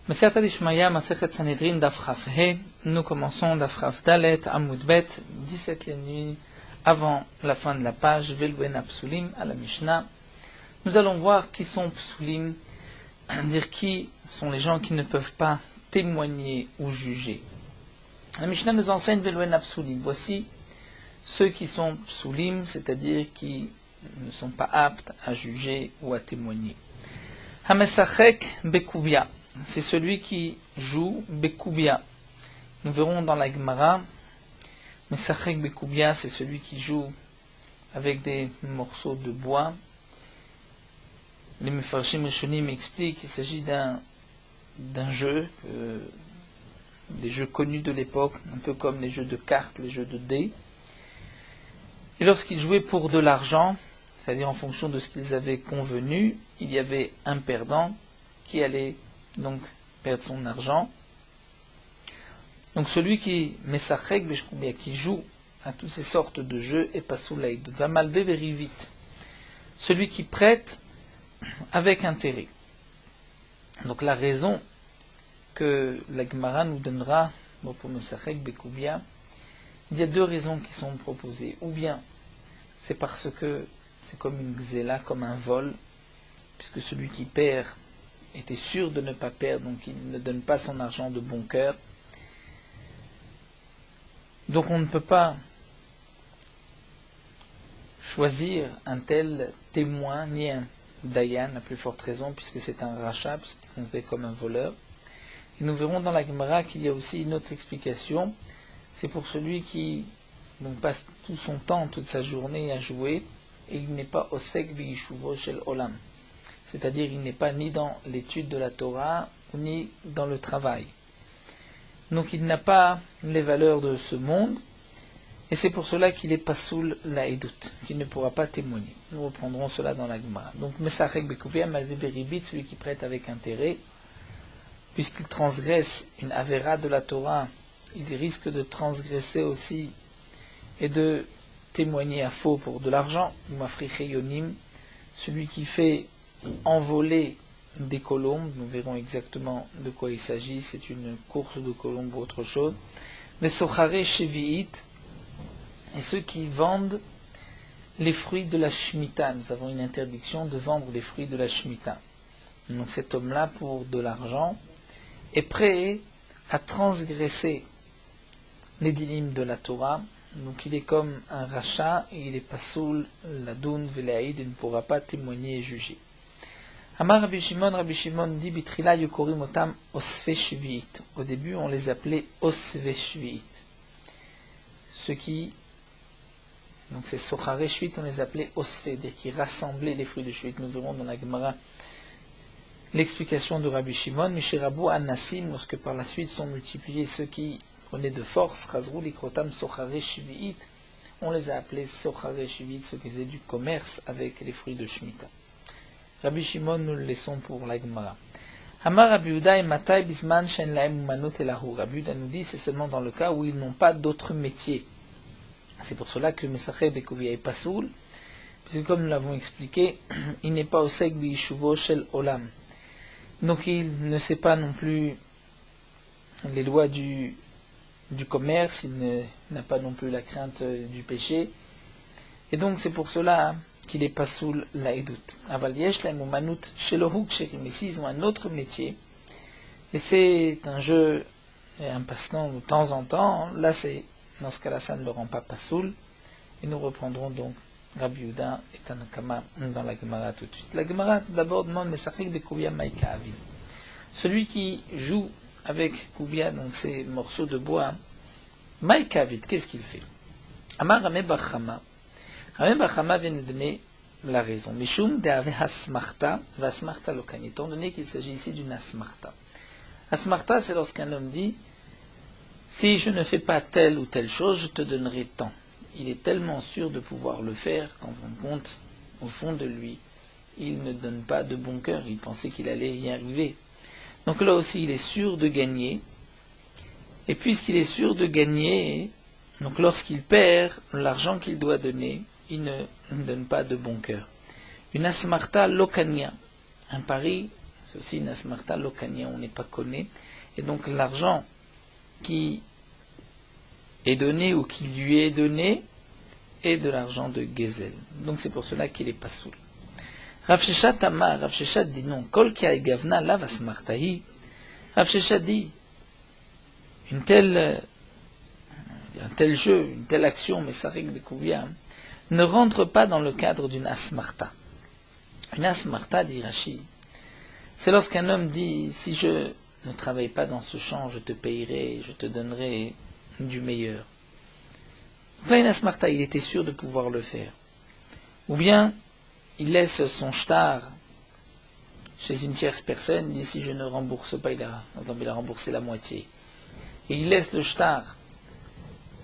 Masechet Ishmaya, Masechet Sanhedrin, Daf Chaf He. Nous commençons Daf Chaf Dalet, Amud Bet, 17 les nuits avant la fin de la page, Veluen Psulim, à la Mishnah. Nous allons voir qui sont Psulim, dire qui sont les gens qui ne peuvent pas témoigner ou juger. La Mishnah nous enseigne Veluen Psulim. Voici ceux qui sont Psulim, c'est-à-dire qui ne sont pas aptes à juger ou à témoigner. Hamesachek Bekubia. C'est celui qui joue Bekubia. Nous verrons dans la Gemara, Mesachek Bekubia, c'est celui qui joue avec des morceaux de bois. Les Mefarshim Rishonim expliquent qu'il s'agit d'un jeu, des jeux connus de l'époque, un peu comme les jeux de cartes, les jeux de dés. Et lorsqu'ils jouaient pour de l'argent, c'est-à-dire en fonction de ce qu'ils avaient convenu, il y avait un perdant qui allait donc perdre son argent. Donc celui qui mesachek beshkubia, qui joue à toutes ces sortes de jeux, est pasoulaïd. Va malbe verivit. Celui qui prête avec intérêt. Donc la raison que la Gemara nous donnera pour mesachek bekubia, il y a deux raisons qui sont proposées. Ou bien c'est parce que c'est comme une xéla, comme un vol, puisque celui qui perd était sûr de ne pas perdre, donc il ne donne pas son argent de bon cœur. Donc on ne peut pas choisir un tel témoin, ni un dayan, à plus forte raison, puisque c'est un rachat, puisqu'il est considéré comme un voleur. Et nous verrons dans la Gemara qu'il y a aussi une autre explication, c'est pour celui qui donc, passe tout son temps, toute sa journée à jouer, et il n'est pas osek bi'ishuvo shel olam. C'est-à-dire il n'est pas ni dans l'étude de la Torah, ni dans le travail. Donc il n'a pas les valeurs de ce monde, et c'est pour cela qu'il est pasoul laïdout, qu'il ne pourra pas témoigner. Nous reprendrons cela dans la Gemara. Donc mesachek bekuvia malve beribit, celui qui prête avec intérêt, puisqu'il transgresse une avéra de la Torah, il risque de transgresser aussi et de témoigner à faux pour de l'argent, ou mafricheyonim, celui qui fait envoler des colombes, nous verrons exactement de quoi il s'agit, c'est une course de colombes ou autre chose. Mais sochare shevi'it, et ceux qui vendent les fruits de la Shemitah. Nous avons une interdiction de vendre les fruits de la Shemitah. Donc cet homme-là, pour de l'argent, est prêt à transgresser les dinim de la Torah. Donc il est comme un rachat, et il est pasoul ladoun velaïd, il ne pourra pas témoigner et juger. Amar Rabbi Shimon dit Bitrila yukorim otam osfe shvi'it. Au début, on les appelait osve shvi'it. Ceux qui, donc c'est sochare shvi'it, on les appelait osfe, c'est-à-dire qui rassemblaient les fruits de shvi'it. Nous verrons dans la Gemara l'explication de Rabbi Shimon. Mishirabu anassim, lorsque par la suite sont multipliés ceux qui prenaient de force, chazrou likrotam sochare shvi'it, on les a appelés sochare shvi'it, ceux qui faisaient du commerce avec les fruits de Shemitah. Rabbi Shimon, nous le laissons pour la Gemara. Hamar Rabbi Yehuda et Matai bisman shen laem umanut elahu. Rabbi Yehuda nous dit c'est seulement dans le cas où ils n'ont pas d'autre métier. C'est pour cela que Mesachek Bekuvia est pasoul, puisque comme nous l'avons expliqué, il n'est pas osek bi'ishuvo shel olam. Donc il ne sait pas non plus les lois du commerce, il n'a pas non plus la crainte du péché. Et donc c'est pour cela qu'il est pasoul laïdout. Aval yesh lahem umanut shelohu ksherim. Ici, ils ont un autre métier. Et c'est un jeu et un passe-temps de temps en temps. Là, dans ce cas-là, ça ne le rend pas pasoul. Et nous reprendrons donc Rabbi Yehuda et Tanakama dans la Gemara tout de suite. La Gemara d'abord demande mesachek bekubia maïka avil. Celui qui joue avec kubia, donc ces morceaux de bois, maïka avil, qu'est-ce qu'il fait? Amar Rameh bar Chama. Rameh bar Chama vient nous donner la raison. Mishum de'ave hasmarta, vasmarta lokani. Étant donné qu'il s'agit ici d'une asmarta. Asmarta, c'est lorsqu'un homme dit si je ne fais pas telle ou telle chose, je te donnerai tant. Il est tellement sûr de pouvoir le faire qu'en fin de compte, au fond de lui, il ne donne pas de bon cœur. Il pensait qu'il allait y arriver. Donc là aussi, il est sûr de gagner. Et puisqu'il est sûr de gagner, donc lorsqu'il perd l'argent qu'il doit donner, il ne donne pas de bon cœur. Une asmarta lokania, un pari, C'est aussi une asmarta lokania, on n'est pas connu. Et donc l'argent qui est donné ou qui lui est donné est de l'argent de Gezel. Donc c'est pour cela qu'il est pas soul. Rav Sheshat Amar, Rav Sheshat dit non. Kol ki gavna lav asmartahi. Rav Sheshat dit un tel jeu, une telle action, mais ça règle combien, ne rentre pas dans le cadre d'une asmarta. Une asmarta, dit Rashi, c'est lorsqu'un homme dit, si je ne travaille pas dans ce champ, je te payerai, je te donnerai du meilleur. Donc là, une asmarta, il était sûr de pouvoir le faire. Ou bien, il laisse son shtar chez une tierce personne, il dit, si je ne rembourse pas, il a remboursé la moitié. Et il laisse le shtar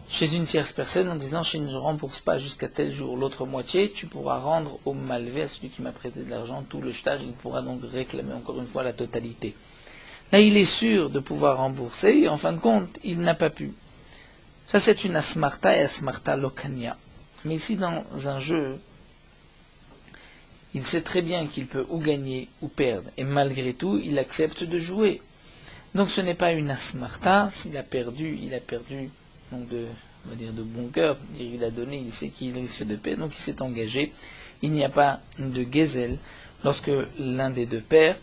chez une tierce personne en disant, si je ne rembourse pas jusqu'à tel jour l'autre moitié, tu pourras rendre au malvé, à celui qui m'a prêté de l'argent, tout le shtar, il pourra donc réclamer encore une fois la totalité. Là, il est sûr de pouvoir rembourser, et en fin de compte, il n'a pas pu. Ça, c'est une asmarta et asmarta lokania. Mais ici, dans un jeu, il sait très bien qu'il peut ou gagner ou perdre, et malgré tout, il accepte de jouer. Donc ce n'est pas une asmarta, s'il a perdu, donc on va dire de bon cœur, il a donné, il sait qu'il risque de perdre, donc il s'est engagé. Il n'y a pas de gezel lorsque l'un des deux perd.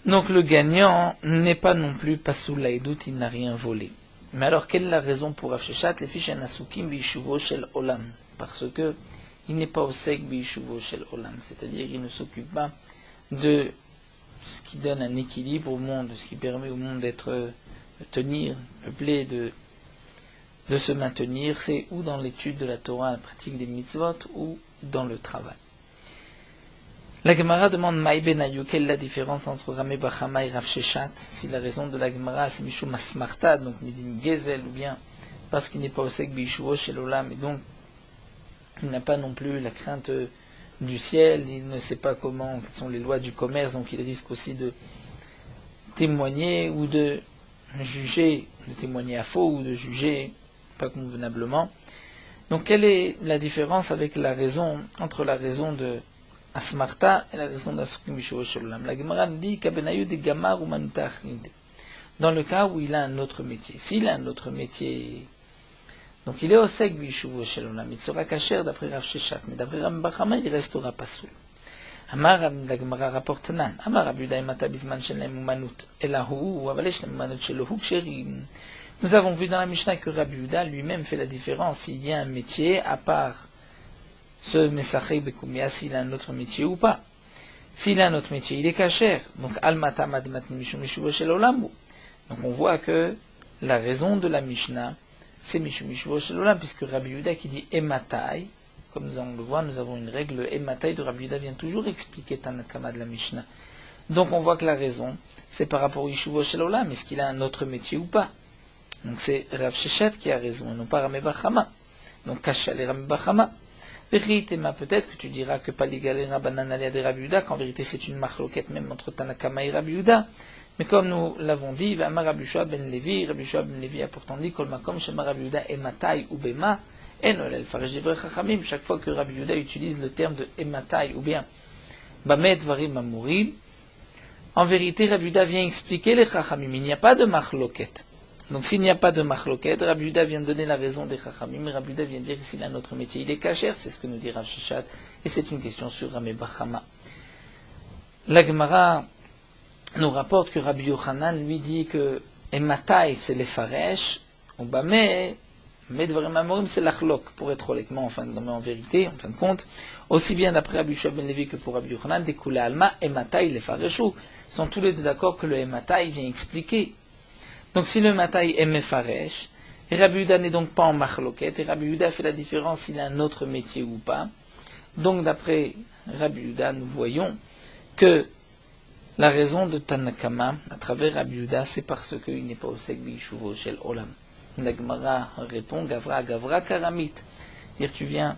Donc le gagnant n'est pas non plus pasoul laïdout, il n'a rien volé. Mais alors quelle est la raison pour Rav Sheshat? Les fiches anasukim bishuvo shel olam, parce que il n'est pas au sec bishuvo shel olam, c'est-à-dire il ne s'occupe pas de ce qui donne un équilibre au monde, ce qui permet au monde de tenir, peuplé de se maintenir, c'est ou dans l'étude de la Torah, la pratique des mitzvot, ou dans le travail. La Gemara demande Maï Benayu, quelle est la différence entre Ramé Bachama et Rav Sheshat? Si la raison de la Gemara c'est Mishum Asmarta, donc Midin Gezel, ou bien parce qu'il n'est pas au sec Bishuo chez l'Olam, et donc il n'a pas non plus la crainte du ciel, il ne sait pas quelles sont les lois du commerce, donc il risque aussi de témoigner ou de juger, de témoigner à faux ou de juger pas convenablement. Donc quelle est la différence avec entre la raison de Asmarta et la raison d'Asukim Bishuo Shalom? La Gemara dit Kabenayu de Gamar ou Manutach. Dans le cas où il a un autre métier. S'il a un autre métier, donc il est au sec Bishuo Shalom, il sera kacher d'après Rav Sheshat, mais d'après Ram Bachama, il restera pas soul. Amar la Gemara rapporte Nan. Amar Abuda Imata Bisman Shelem Umanut Elahu ou Avalesh Umanut Shelohu Ksherim. Nous avons vu dans la Mishnah que Rabbi Yehuda lui-même fait la différence s'il y a un métier à part ce Mesachei Bekumia, s'il a un autre métier ou pas. S'il a un autre métier, il est kacher. Donc Almata Madmatni Mishum Mishuvo Shel Olamu. Donc on voit que la raison de la Mishnah, c'est Mishum Mishuvo Shel Olam, puisque Rabbi Yehuda qui dit Ematai, comme nous allons le voir, nous avons une règle, le Ematai de Rabbi Yehuda vient toujours expliquer Tanakama de la Mishnah. Donc on voit que la raison, c'est par rapport au Yishuvo Shel Olam, est-ce qu'il a un autre métier ou pas. Donc c'est Rav Sheshet qui a raison, et non pas Ramé Bachama. Donc Kachal et Ramé Bachama. Peut-être que tu diras que Paligalera Bananalia de Rabbi Yehuda, qu'en vérité c'est une marloquette même entre Tanakama et Rabbi Yehuda. Mais comme nous l'avons dit, V'amar Rabbi Yoshua ben Levi a pourtant dit, Kol makom shema Rabbi Yehuda ematai ou bema, en olel faresh divrei chachamim. Chaque fois que Rabbi Yehuda utilise le terme de ematai ou bien bamet dvarim amurim, en vérité Rabbi Yehuda vient expliquer les chachamim. Il n'y a pas de marloquette. Donc s'il n'y a pas de marloquette, Rabbi Yehuda vient donner la raison des chachamim, mais Rabbi Yehuda vient dire que s'il a un autre métier, il est kacher, c'est ce que nous dit Rav Sheshat, et c'est une question sur Ramé Bachama. La Gemara nous rapporte que Rabbi Yochanan lui dit que Ematai c'est les faresh, ou Bameh, Medvarim Amorim c'est l'achlok, pour être honnêtement en vérité, en fin de compte, aussi bien d'après Rabbi Yoshua ben Levi que pour Rabbi Yochanan, des Kula Alma, Ematai les fareshu, sont tous les deux d'accord que le Ematai vient expliquer. Donc si le Ematai est mefaresh, et Rabbi Yehuda n'est donc pas en machloket, et Rabbi Yehuda fait la différence s'il a un autre métier ou pas, donc d'après Rabbi Yehuda, nous voyons que la raison de Tanakama, à travers Rabbi Yehuda, c'est parce qu'il n'est pas au sec Bishuvo Shel Olam. La Gemara répond, Gavra Karamit. C'est-à-dire tu viens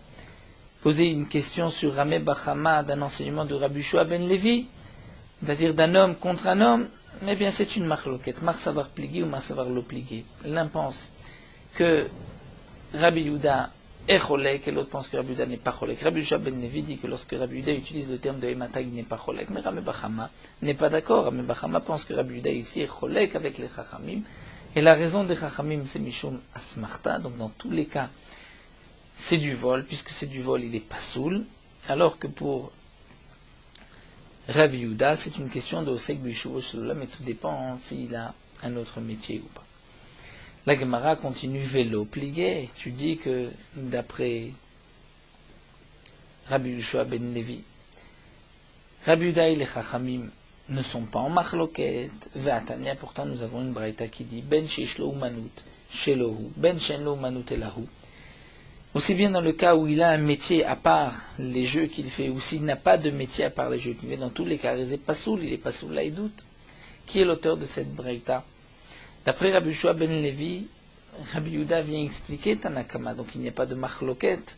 poser une question sur Ramé Bachama d'un enseignement de Rabbi Yoshua ben Levi, c'est-à-dire d'un homme contre un homme, mais bien c'est une marloquette, mar savoir plier ou mar savoir l'obliger. L'un pense que Rabbi Yehuda est cholek, et l'autre pense que Rabbi Yehuda n'est pas cholek. Rabbi Yoshua ben Levi dit que lorsque Rabbi Yehuda utilise le terme de Ematag, il n'est pas cholek. Mais Rami Bachama n'est pas d'accord. Rami Bachama pense que Rabbi Yehuda ici est cholek avec les Chachamim. Et la raison des Chachamim, c'est Mishum Asmarta. Donc dans tous les cas, c'est du vol. Puisque c'est du vol, il est pas soul. Alors que pour Rabbi Yehuda, c'est une question de Osek B'Yeshuvo Shlola, mais tout dépend s'il a un autre métier ou pas. La Gemara continue vélo plié. Tu dis que d'après Rabbi Yoshua ben Levi, Rabbi Yehuda et les Chachamim ne sont pas en machloket. Ve'atania, pourtant nous avons une braïta qui dit Ben sheishlo umanut shelohu, ben shenlo umanut elahu. Aussi bien dans le cas où il a un métier à part les jeux qu'il fait, ou s'il n'a pas de métier à part les jeux qu'il fait, dans tous les cas, il est pas soul là, il doute. Qui est l'auteur de cette braïta? D'après Rabbi Yoshua ben Levi, Rabbi Yehuda vient expliquer Tanakama, donc il n'y a pas de machloket.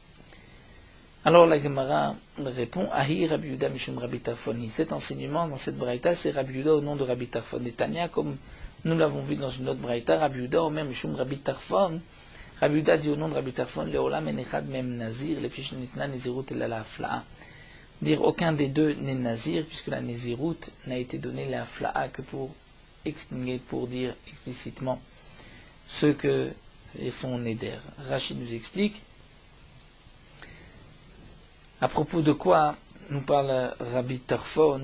Alors la Gemara répond Ahi Rabbi Yehuda Mishum Rabbi Tarfoni. Cet enseignement dans cette braïta, c'est Rabbi Yehuda au nom de Rabbi Tarfon. Et Tania, comme nous l'avons vu dans une autre braïta, Rabbi Yehuda au même Mishum Rabbi Tarfon. Rabbi Yehuda dit au nom de Rabbi Tarfon Leolam enechad mem nazir, le fish nitna nezirut ela la afla'a. Dire aucun des deux n'est nazir, puisque la nezirut n'a été donnée la afla'a que pour extinguer, pour dire explicitement ce que sont neder. Rachid nous explique à propos de quoi nous parle Rabbi Tarfon.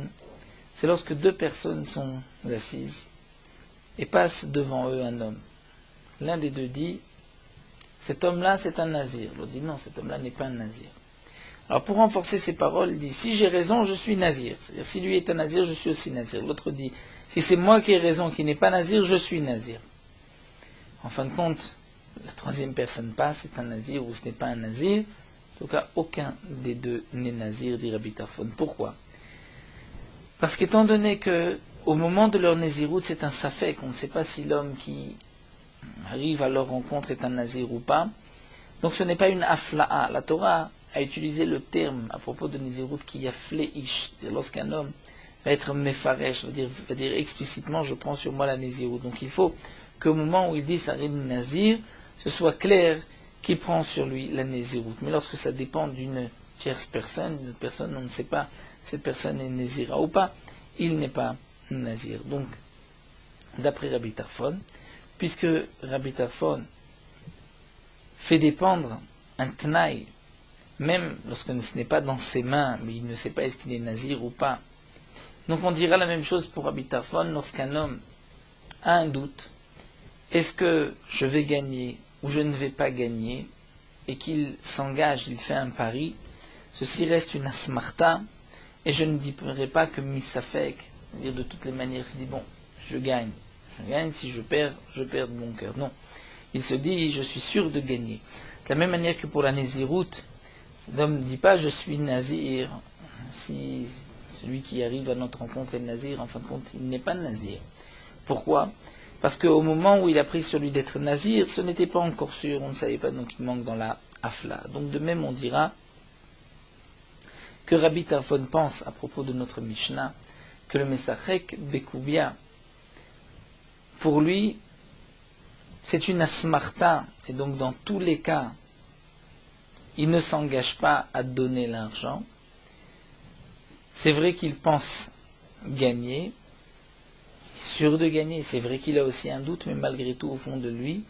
C'est lorsque deux personnes sont assises et passe devant eux un homme. L'un des deux dit cet homme-là c'est un nazir. L'autre dit non, cet homme-là n'est pas un nazir. Alors pour renforcer ses paroles, il dit si j'ai raison, je suis nazir. C'est-à-dire si lui est un nazir, je suis aussi nazir. L'autre dit si c'est moi qui ai raison, qui n'est pas nazir, je suis nazir. En fin de compte, la troisième personne passe, c'est un nazir ou ce n'est pas un nazir. En tout cas, aucun des deux n'est nazir, dit Rabbi Tarfon. Pourquoi? Parce qu'étant donné que au moment de leur naziroute, c'est un safek, on ne sait pas si l'homme qui arrive à leur rencontre est un nazir ou pas. Donc ce n'est pas une afla'a. La Torah a utilisé le terme à propos de naziroute qui yafleish, lorsqu'un homme va être mefaresh, va dire explicitement je prends sur moi la naziroute. Donc il faut qu'au moment où il dit sarid nazir, ce soit clair qu'il prend sur lui la naziroute. Mais lorsque ça dépend d'une tierce personne, une personne, on ne sait pas si cette personne est nazira ou pas, il n'est pas nazir. Donc, d'après Rabbi Tarfon, puisque Rabbi Tarfon fait dépendre un tnaï, même lorsque ce n'est pas dans ses mains, mais il ne sait pas est-ce qu'il est nazir ou pas. Donc on dira la même chose pour Rabbi Tarfon lorsqu'un homme a un doute. Est-ce que je vais gagner ou je ne vais pas gagner, et qu'il s'engage, il fait un pari, ceci reste une asmarta, et je ne dirai pas que misafek, c'est-à-dire de toutes les manières, il se dit bon, je gagne, si je perds de bon cœur. Non, il se dit je suis sûr de gagner. De la même manière que pour la naziroute, l'homme ne dit pas je suis nazir, si celui qui arrive à notre rencontre est nazir, en fin de compte, il n'est pas nazir. Pourquoi? Parce qu'au moment où il a pris sur lui d'être nazir, ce n'était pas encore sûr, on ne savait pas, donc il manque dans la afla. Donc de même on dira que Rabbi Tarfon pense à propos de notre Mishnah que le Mesachek Bekubia, pour lui, c'est une asmarta, et donc dans tous les cas, il ne s'engage pas à donner l'argent. C'est vrai qu'il pense gagner, sûr de gagner, c'est vrai qu'il a aussi un doute, mais malgré tout, au fond de lui,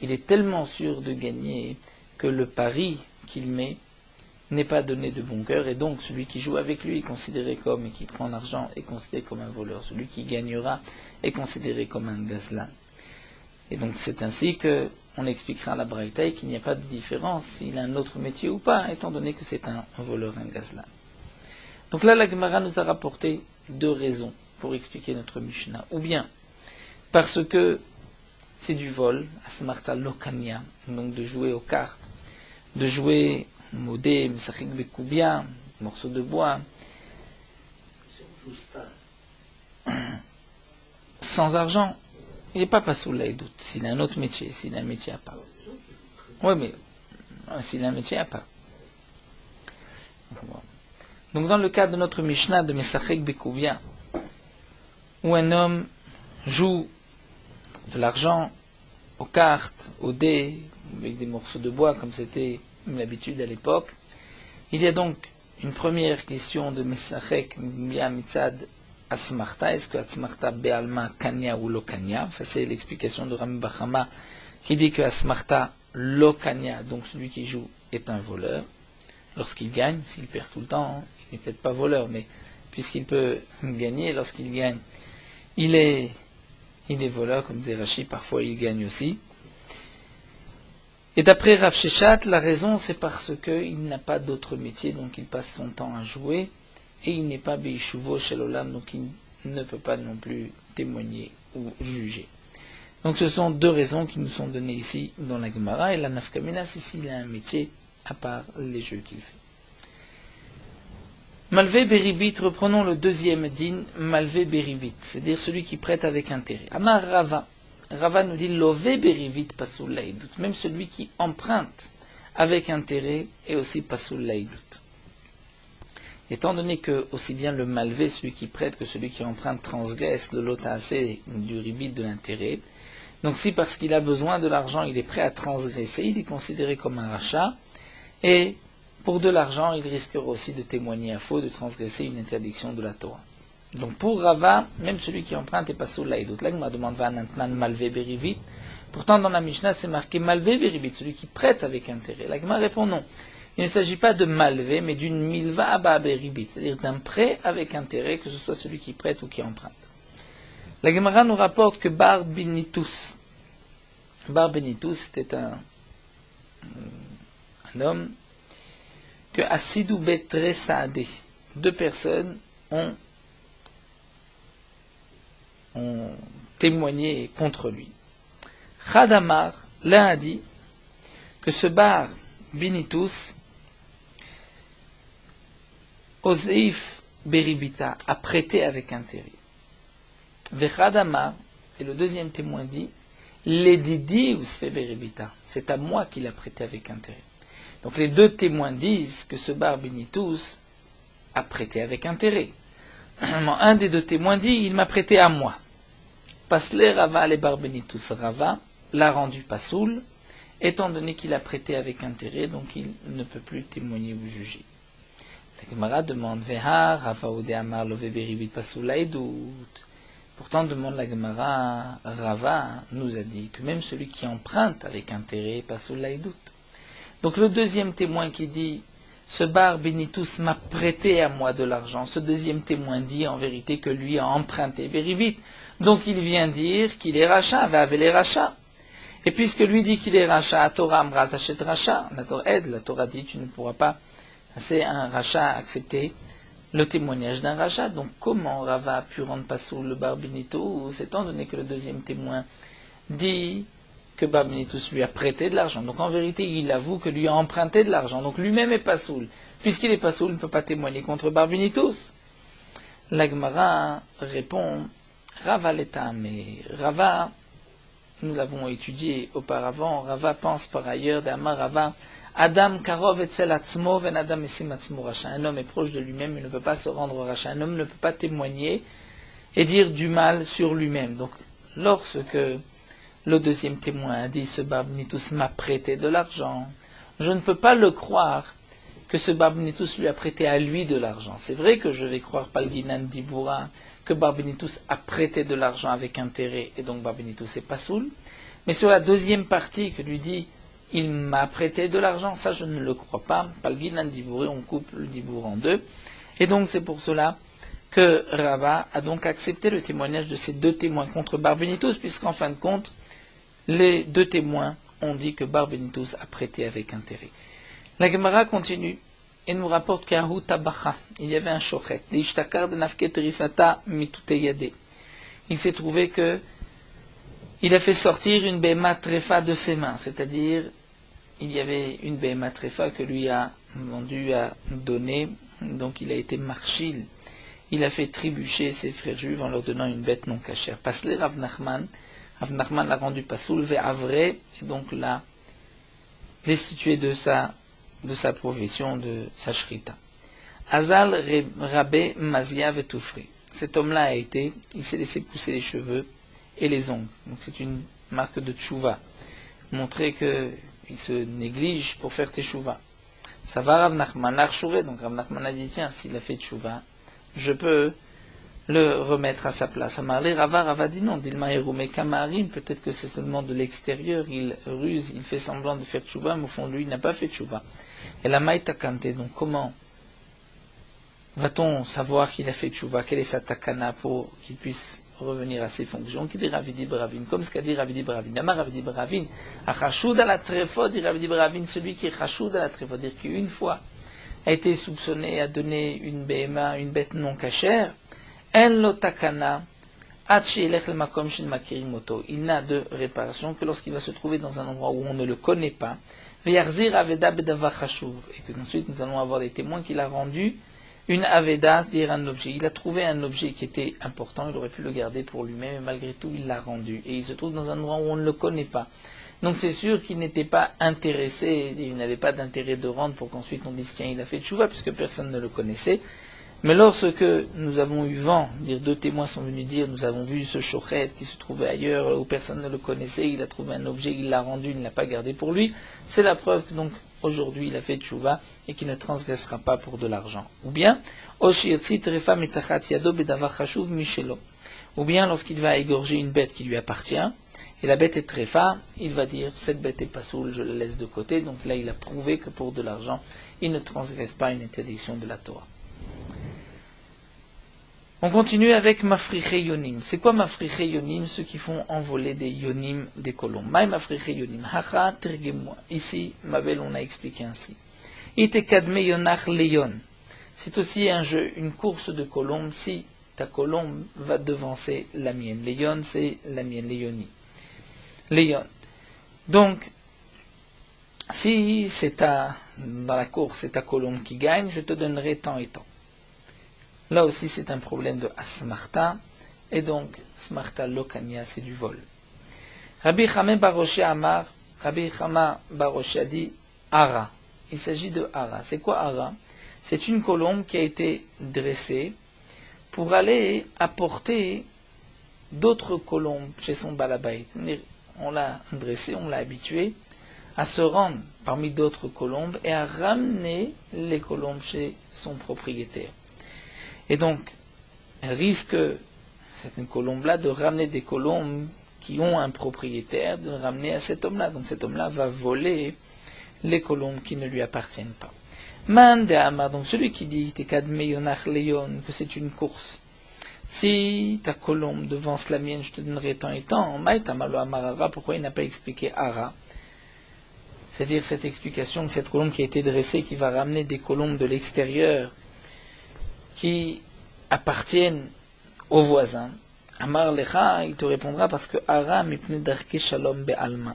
il est tellement sûr de gagner que le pari qu'il met n'est pas donné de bon cœur, et donc celui qui joue avec lui est considéré comme, et qui prend l'argent, est considéré comme un voleur. Celui qui gagnera est considéré comme un gazlan. Et donc c'est ainsi que on expliquera à la braïta qu'il n'y a pas de différence s'il a un autre métier ou pas, étant donné que c'est un voleur, un gazlan. Donc là, la Gemara nous a rapporté deux raisons pour expliquer notre Mishnah. Ou bien parce que c'est du vol, asmarta lokania, donc de jouer aux cartes, de jouer modé, mesachik bekubia, morceau de bois, sans argent. Il n'est pas pasoul là, il doute. S'il a un autre métier, s'il a un métier à part. Oui, mais s'il a un métier à part. Donc dans le cas de notre Mishnah de Mesachek Bekubia, où un homme joue de l'argent aux cartes, aux dés, avec des morceaux de bois, comme c'était l'habitude à l'époque. Il y a donc une première question de Mesachek Mitzad Asmarta. Est-ce que Asmarta Be'alma Kanya ou Lo Kanya? Ça c'est l'explication de Rami Bachama qui dit que Asmarta Lo Kanya, donc celui qui joue, est un voleur. Lorsqu'il gagne, s'il perd tout le temps, il n'est peut-être pas voleur, mais puisqu'il peut gagner, lorsqu'il gagne, il est voleur, comme disait Rashi, parfois il gagne aussi. Et d'après Rav Sheshat, la raison c'est parce qu'il n'a pas d'autre métier, donc il passe son temps à jouer, et il n'est pas Beishuvo Shel Olam, donc il ne peut pas non plus témoigner ou juger. Donc ce sont deux raisons qui nous sont données ici dans la Gemara, et la Nafkamina, c'est s'il a un métier à part les jeux qu'il fait. Malvé Beribit, reprenons le deuxième din, Malvé Beribit, c'est-à-dire celui qui prête avec intérêt. Amar Rava. Rava nous dit Lové Berivit Pasul Laïdout. Même celui qui emprunte avec intérêt est aussi Pasul Laïdout. Étant donné que aussi bien le malvé, celui qui prête, que celui qui emprunte transgresse le lotassé du ribit de l'intérêt, donc si parce qu'il a besoin de l'argent, il est prêt à transgresser, il est considéré comme un rachat, et pour de l'argent, il risquera aussi de témoigner à faux, de transgresser une interdiction de la Torah. Donc pour Rava, même celui qui emprunte est pas sous l'aïdout. Là, il m'a demandé un malvé berivit. Pourtant, dans la Mishnah, c'est marqué malvé berivit, celui qui prête avec intérêt. La Gemara répond non. Il ne s'agit pas de malvé, mais d'une milva abba berivit, c'est-à-dire d'un prêt avec intérêt, que ce soit celui qui prête ou qui emprunte. La Gemara nous rapporte que Bar Benitus c'était un homme, que Asidou Betre Saadé, deux personnes ont témoigné contre lui. Khadamar, l'un a dit que ce Bar Benitus, Oseif Beribita, a prêté avec intérêt. Vechadamar, et le deuxième témoin dit, Ledidi Usfe Beribita, c'est à moi qu'il a prêté avec intérêt. Donc les deux témoins disent que ce Bar Benitus a prêté avec intérêt. Un des deux témoins dit, il m'a prêté à moi. Pasler Rava le Bar Benitus. Rava l'a rendu pasoul, étant donné qu'il a prêté avec intérêt, donc il ne peut plus témoigner ou juger. La Gemara demande, Veha Rava Ode Amar Love Beribit Pasoul Laïdout. Pourtant, demande la Gemara, Rava nous a dit que même celui qui emprunte avec intérêt est Pasoul Laïdout. Donc le deuxième témoin qui dit, ce Bar Benitus m'a prêté à moi de l'argent, ce deuxième témoin dit en vérité que lui a emprunté Beribit. Donc il vient dire qu'il est rachat, va avec les rachats. Et puisque lui dit qu'il est rachat, Torah Amral Tachet rachat, la Torah dit tu ne pourras pas, c'est un rachat accepter le témoignage d'un rachat. Donc comment Rava a pu rendre pasoul le Bar Benitus, étant donné que le deuxième témoin dit que Bar Benitus lui a prêté de l'argent. Donc en vérité, il avoue que lui a emprunté de l'argent. Donc lui-même est pasoul. Puisqu'il est pasoul, il ne peut pas témoigner contre Bar Benitus. La Gemara répond, Rava l'état, mais Rava, nous l'avons étudié auparavant, Rava pense par ailleurs d'Amar Rava, Adam karov etzel atzmo ven Adam esim atzmo racha. Un homme est proche de lui-même, il ne peut pas se rendre racha. Un homme ne peut pas témoigner et dire du mal sur lui-même. Donc lorsque le deuxième témoin a dit, ce Bar Benitus m'a prêté de l'argent, je ne peux pas le croire que ce Bar Benitus lui a prêté à lui de l'argent. C'est vrai que je vais croire Palginan Dibura que Bar Benitus a prêté de l'argent avec intérêt et donc Bar Benitus est pasoul. Mais sur la deuxième partie que lui dit il m'a prêté de l'argent, ça je ne le crois pas. Palginan Dibura, on coupe le Dibour en deux. Et donc c'est pour cela que Rava a donc accepté le témoignage de ces deux témoins contre Bar Benitus, puisqu'en fin de compte, les deux témoins ont dit que Bar Benitus a prêté avec intérêt. La Gemara continue et nous rapporte qu'Ahu Tabacha, il y avait un shochet, d'Ishtakar de Nafket Rifata Mituteyade. Il s'est trouvé que il a fait sortir une Behema Trefa de ses mains, c'est-à-dire il y avait une Behema Trefa que lui a vendu à donner, donc il a été marchil. Il a fait trébucher ses frères juifs en leur donnant une bête non cachère. Pasler Rav Nachman l'a rendu pasoul, ve'avré, et donc l'a destitué de sa profession, de sa shrita. Azal Rabbe Mazia Vetoufri. Cet homme-là il s'est laissé pousser les cheveux et les ongles. Donc c'est une marque de tchouva. Montrer que il se néglige pour faire teshuva. Ça va Rav Nachman l'Archouré, donc Rav Nachman a dit tiens, s'il a fait teshuva, je peux le remettre à sa place. Amarle Rava dit non, Dilma Erume Kamarim, peut-être que c'est seulement de l'extérieur, il ruse, il fait semblant de faire teshuva, mais au fond lui il n'a pas fait teshuva. Et la Maïta Kante, donc comment va-t-on savoir qu'il a fait teshuva? Quelle est sa takana pour qu'il puisse revenir à ses fonctions? Qui dit Ravidi Bravin, comme ce qu'a dit Ravidi Bravin. Yama Ravidi Bravin, Achashud à la trefo, dit Ravidi Bravin, celui qui est Chashud à la trefo, dire qu'une fois a été soupçonné à donner une BMA, une bête non cachère, En lo takana, il n'a de réparation que lorsqu'il va se trouver dans un endroit où on ne le connaît pas, et que ensuite nous allons avoir des témoins qu'il a rendu une aveda, c'est-à-dire un objet. Il a trouvé un objet qui était important, il aurait pu le garder pour lui-même, et malgré tout il l'a rendu. Et il se trouve dans un endroit où on ne le connaît pas. Donc c'est sûr qu'il n'était pas intéressé, il n'avait pas d'intérêt de rendre pour qu'ensuite on dise tiens il a fait tchouva, puisque personne ne le connaissait. Mais lorsque nous avons eu vent, dire deux témoins sont venus dire nous avons vu ce shochet qui se trouvait ailleurs où personne ne le connaissait, il a trouvé un objet, il l'a rendu, il ne l'a pas gardé pour lui, c'est la preuve que donc aujourd'hui il a fait tchouva et qu'il ne transgressera pas pour de l'argent. Ou bien, ou bien lorsqu'il va égorger une bête qui lui appartient, et la bête est tréfa, il va dire cette bête est pas saoule, je la laisse de côté, donc là il a prouvé que pour de l'argent, il ne transgresse pas une interdiction de la Torah. On continue avec Mafriche Yonim. C'est quoi Mafriche Yonim? Ceux qui font envoler des Yonim des colombes. Maï Mafriche Yonim. Hacha tergemoi. Ici, Mabel, on a expliqué ainsi. Ite kadme yonach leyon. C'est aussi un jeu, une course de colombes si ta colombe va devancer la mienne. Leyon, c'est la mienne, Léonie. Leyon. Donc, si c'est dans la course, c'est ta colombe qui gagne, je te donnerai tant et tant. Là aussi, c'est un problème de asmarta, et donc, smarta lokania, c'est du vol. Rabbi Chama Baroché Amar, Rabbi Chama Baroché a dit ara. Il s'agit de ara. C'est quoi ara? C'est une colombe qui a été dressée pour aller apporter d'autres colombes chez son balabait. On l'a dressée, on l'a habituée à se rendre parmi d'autres colombes et à ramener les colombes chez son propriétaire. Et donc, elle risque, cette colombe-là, de ramener des colombes qui ont un propriétaire, de le ramener à cet homme-là. Donc cet homme-là va voler les colombes qui ne lui appartiennent pas. Mande Amar, donc celui qui dit que c'est une course. Si ta colombe devance la mienne, je te donnerai tant et tant. Pourquoi il n'a pas expliqué Ara? C'est-à-dire cette explication que cette colombe qui a été dressée, qui va ramener des colombes de l'extérieur, qui appartiennent aux voisins. Amar lecha, il te répondra parce que Ara mipne darke shalom be'alma.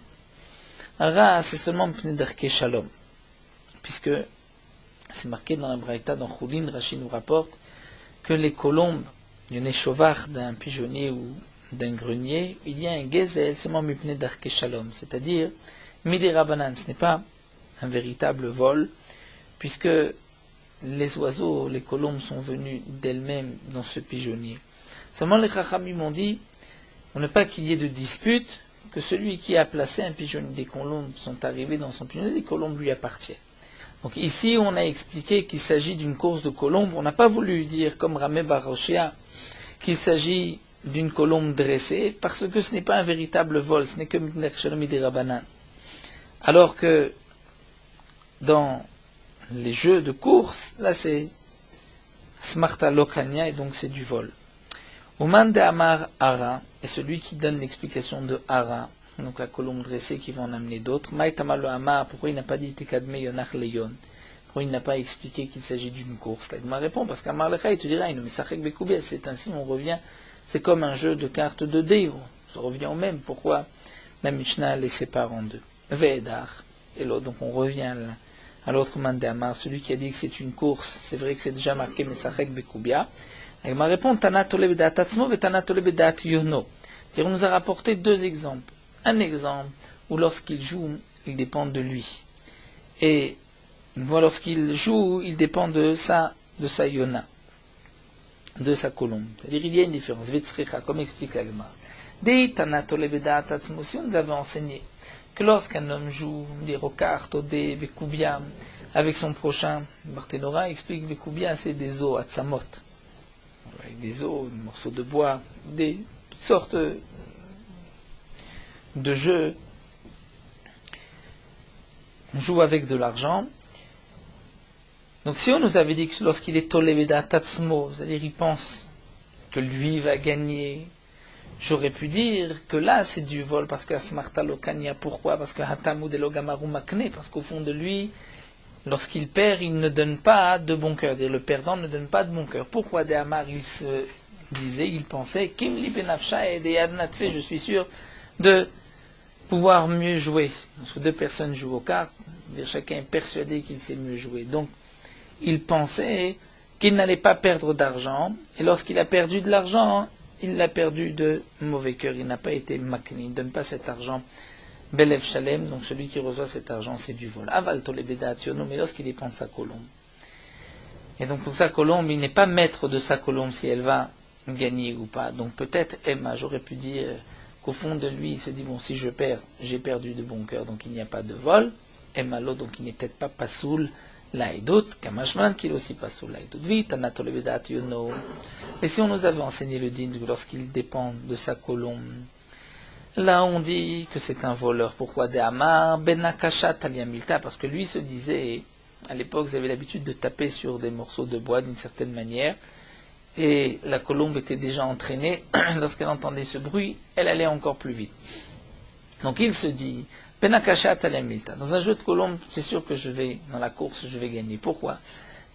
Ara, c'est seulement mipne darke shalom. Puisque c'est marqué dans la Braïta, dans Choulin, Rashi nous rapporte que les colombes, il y en a chauvard d'un pigeonnier ou d'un grenier, il y a un gezel seulement mipne darke shalom. C'est-à-dire, midi rabanan, ce n'est pas un véritable vol, puisque les oiseaux, les colombes sont venus d'elles-mêmes dans ce pigeonnier. Seulement les chachamim m'ont dit, pour ne pas qu'il y ait de dispute, que celui qui a placé un pigeonnier, des colombes sont arrivés dans son pigeonnier, les colombes lui appartiennent. Donc ici, on a expliqué qu'il s'agit d'une course de colombes. On n'a pas voulu dire, comme Ramé Barochia, qu'il s'agit d'une colombe dressée, parce que ce n'est pas un véritable vol, ce n'est que Mitner Shalom Idi Rabanan. Alors que dans les jeux de course, là c'est Smarta Lokania et donc c'est du vol. Oman de Amar Ara est celui qui donne l'explication de Ara, donc la colombe dressée qui va en amener d'autres. Maïtamalo Amar, pourquoi il n'a pas dit Tekadme Yonach Leyon? Pourquoi il n'a pas expliqué qu'il s'agit d'une course? Là il m'a répondu parce qu'Amar Lecha il te dira, c'est ainsi on revient, c'est comme un jeu de cartes de dés, on revient au même. Pourquoi la Mishnah les sépare en deux? Ve'edar, et l'autre, donc on revient là. À l'autre mandamar, celui qui a dit que c'est une course, c'est vrai que c'est déjà marqué Mesachek Bekubia. Il m'a répondu Tana Tole Bedat Atzmo et Tana Tole Bedat Yono. On nous a rapporté deux exemples. Un exemple où lorsqu'il joue, il dépend de lui. Et lorsqu'il joue, il dépend de sa Yona, de sa colombe. C'est-à-dire il y a une différence. Vetzrecha, comme explique l'Agmar. Dei Tana Tole Bedat Atzmo, si on nous avait enseigné que lorsqu'un homme joue des cartes, au dé, Bekubia, avec son prochain, Barthénora explique Bekubia, c'est des os, atzamot, avec des os, des morceaux de bois, toutes sortes de jeux. On joue avec de l'argent. Donc si on nous avait dit que lorsqu'il est Toleveda Tatsmo, c'est-à-dire il pense que lui va gagner, j'aurais pu dire que là c'est du vol, parce que Asmarta Lokania, pourquoi? Parce que Hatamud Elogamaru Makne, parce qu'au fond de lui, lorsqu'il perd, il ne donne pas de bon cœur. Le perdant ne donne pas de bon cœur. Pourquoi De Amar, il se disait, il pensait, Kim li benafsha et de Yadnatfe, je suis sûr de pouvoir mieux jouer. Lorsque deux personnes jouent aux cartes, chacun est persuadé qu'il sait mieux jouer. Donc, il pensait qu'il n'allait pas perdre d'argent, et lorsqu'il a perdu de l'argent, il l'a perdu de mauvais cœur. Il n'a pas été makni, il ne donne pas cet argent. Belev Shalem, donc celui qui reçoit cet argent, c'est du vol. Aval Tolebeda Tiono, mais lorsqu'il dépend de sa colombe. Et donc pour sa colombe, il n'est pas maître de sa colombe si elle va gagner ou pas. Donc peut-être Emma, j'aurais pu dire qu'au fond de lui, il se dit, bon, si je perds, j'ai perdu de bon cœur, donc il n'y a pas de vol. Emma l'autre, donc il n'est peut-être pas pasoul l'aïdout, Kamashman, qu'il est aussi pasoul l'aïdout. Vite, Anatolebeda Tiono. Et si on nous avait enseigné le din lorsqu'il dépend de sa colombe, là, on dit que c'est un voleur. Pourquoi de Amar Benakashat Aliamilta? Parce que lui se disait, à l'époque, vous avez l'habitude de taper sur des morceaux de bois d'une certaine manière, et la colombe était déjà entraînée. Lorsqu'elle entendait ce bruit, elle allait encore plus vite. Donc il se dit, Benakashat Aliamilta. Dans un jeu de colombe, c'est sûr que dans la course, je vais gagner. Pourquoi?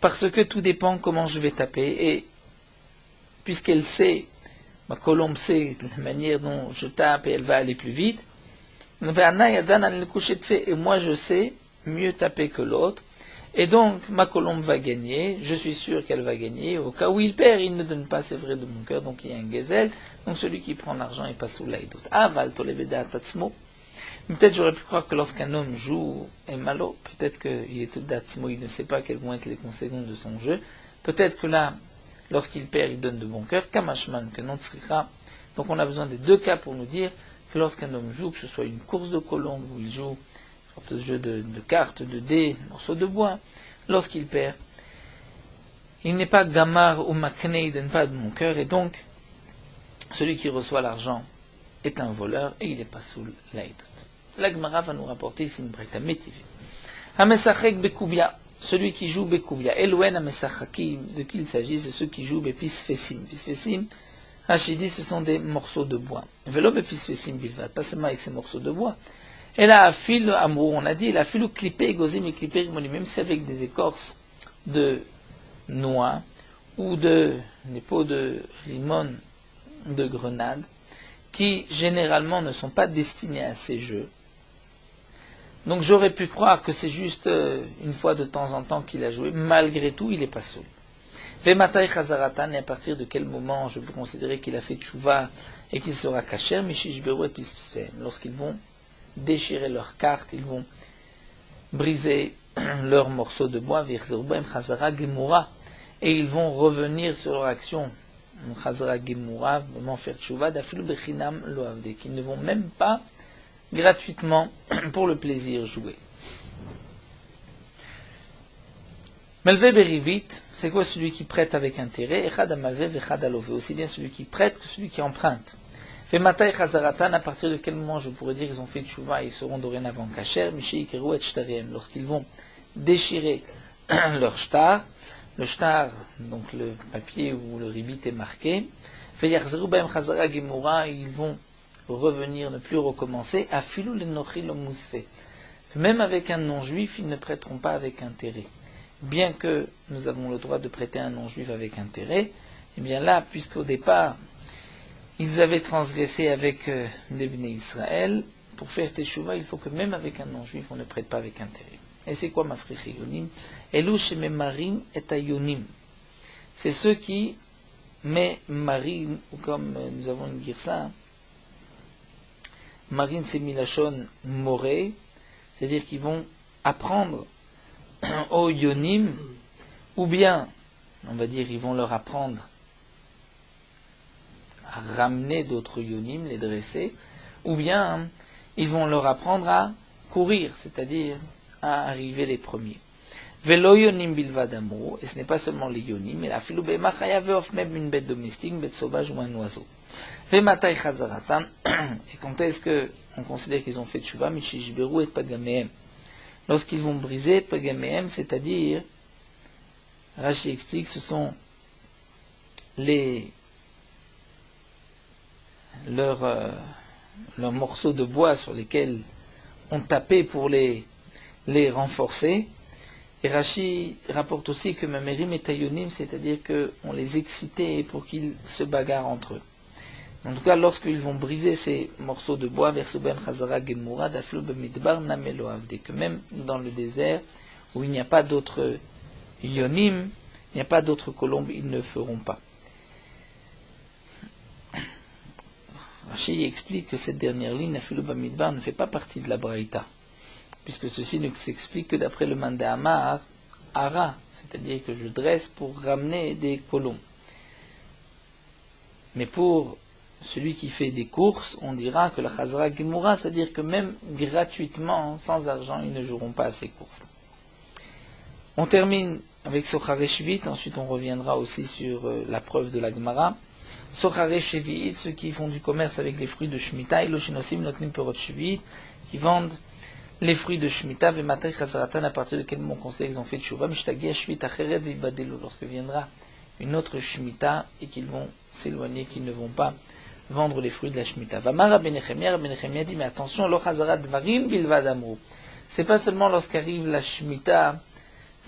Parce que tout dépend comment je vais taper, et puisqu'elle sait, ma colombe sait la manière dont je tape et elle va aller plus vite. Et moi je sais mieux taper que l'autre. Et donc ma colombe va gagner. Je suis sûr qu'elle va gagner. Au cas où il perd, il ne donne pas, c'est vrai, de mon cœur. Donc il y a un gazelle. Donc celui qui prend l'argent est pas sous l'aïdout. Aval toleveda tatsmo. Peut-être j'aurais pu croire que lorsqu'un homme joue un malo, peut-être qu'il est tout d'atsmo, il ne sait pas quelles vont être les conséquences de son jeu. Peut-être que là, lorsqu'il perd, il donne de bon cœur. Kamashman, que non tsricha. Donc on a besoin des deux cas pour nous dire que lorsqu'un homme joue, que ce soit une course de colombe, où il joue une sorte de jeu de cartes, de dés, de morceaux de bois, lorsqu'il perd, il n'est pas gamar ou makne, il ne donne pas de bon cœur, et donc celui qui reçoit l'argent est un voleur, et il n'est pas sous l'aïdout. La Gemara va nous rapporter ici une breta métivée. Hamesachek bekubia. Celui qui joue Bekubia. Elouen Amesachakim, de qui il s'agit, c'est ceux qui jouent Bepisfesim. Pisfesim, Hachidi, ce sont des morceaux de bois. Velo Bepisfesim Bilvat, pas seulement avec ces morceaux de bois. Et là, Afil Amrou, on a dit, il a filou clippé, Gozim et clippé, même si avec des écorces de noix ou des peaux de limon, de grenade, qui généralement ne sont pas destinés à ces jeux. Donc j'aurais pu croire que c'est juste une fois de temps en temps qu'il a joué. Malgré tout, il n'est pas seul. Vematai chazaratan, et à partir de quel moment je peux considérer qu'il a fait tchouva et qu'il sera kacher, mishishberu et pispsem. Lorsqu'ils vont déchirer leurs cartes, ils vont briser leurs morceaux de bois, virzerbem chazara gemura, et ils vont revenir sur leur action. Chazara gemura, vraiment faire tchouva, dafilu bechinam loavde, qu'ils ne vont même pas gratuitement pour le plaisir jouer. Malvé berivit, c'est quoi celui qui prête avec intérêt? Echad amalvé vechad alové, aussi bien celui qui prête que celui qui emprunte. Fait matai chazaratan, à partir de quel moment je pourrais dire qu'ils ont fait tchouva et ils seront dorénavant kacher, miché ikeru et shtariem, lorsqu'ils vont déchirer leur shtar, le shtar, donc le papier où le ribit est marqué, fait yarzerou baem chazara gemura, ils vont revenir, ne plus recommencer, à filou le nochil musfe. Même avec un non-juif, ils ne prêteront pas avec intérêt. Bien que nous avons le droit de prêter un non-juif avec intérêt, eh bien là, puisqu'au départ, ils avaient transgressé avec les Bnei Israël, pour faire teshuva, il faut que même avec un non-juif, on ne prête pas avec intérêt. Et c'est quoi ma frère yonim? Elou shememarim et ayonim. C'est ceux qui marim, ou comme nous avons une girsa, Marine c'est milachon moré, c'est-à-dire qu'ils vont apprendre aux yonim, ou bien, on va dire, ils vont leur apprendre à ramener d'autres yonim, les dresser, ou bien ils vont leur apprendre à courir, c'est-à-dire à arriver les premiers. Velo yonim bilvad amru, et ce n'est pas seulement les yonim, mais la filou behema chaya veof même une bête domestique, une bête sauvage ou un oiseau. Vematai chazaratan, et quand est-ce que on considère qu'ils ont fait tchouva, michishberu et pagamehem. Lorsqu'ils vont briser pagamehem, c'est-à-dire, Rashi explique, ce sont leurs morceaux de bois sur lesquels on tapait pour les renforcer. Et Rashi rapporte aussi que Mamerim et Tayonim, c'est-à-dire qu'on les excitait pour qu'ils se bagarrent entre eux. En tout cas, lorsqu'ils vont briser ces morceaux de bois, Versubem Chazara Gemura, Daflu Bemidbar Namelo Avde, que même dans le désert, où il n'y a pas d'autres yonim, il n'y a pas d'autres colombes, ils ne feront pas. Rashi explique que cette dernière ligne, Daflu Bemidbar, ne fait pas partie de la Braïta, puisque ceci ne s'explique que d'après le Manda Amar, Ara, c'est-à-dire que je dresse pour ramener des colombes. Mais pour celui qui fait des courses, on dira que la Chazra Gemura, c'est-à-dire que même gratuitement, sans argent, ils ne joueront pas à ces courses. On termine avec Sochare Shvit, ensuite on reviendra aussi sur la preuve de la Gemara. Sochare Shvit, ceux qui font du commerce avec les fruits de Shemitah, Iloshinosim Notnim Perot Shvit, qui vendent les fruits de Shemitah, Vematay Chazaratan, à partir de quel moment on considère qu'ils ont fait Tchouva, Mishtagi Shvit Acheret Vibadelu, lorsque viendra une autre Shemitah et qu'ils vont s'éloigner, qu'ils ne vont pas vendre les fruits de la Shemitah. Vamara Benechemia dit, mais attention, lo Chazarat Dvarim Bilvad Amru. C'est pas seulement lorsqu'arrive la Shemitah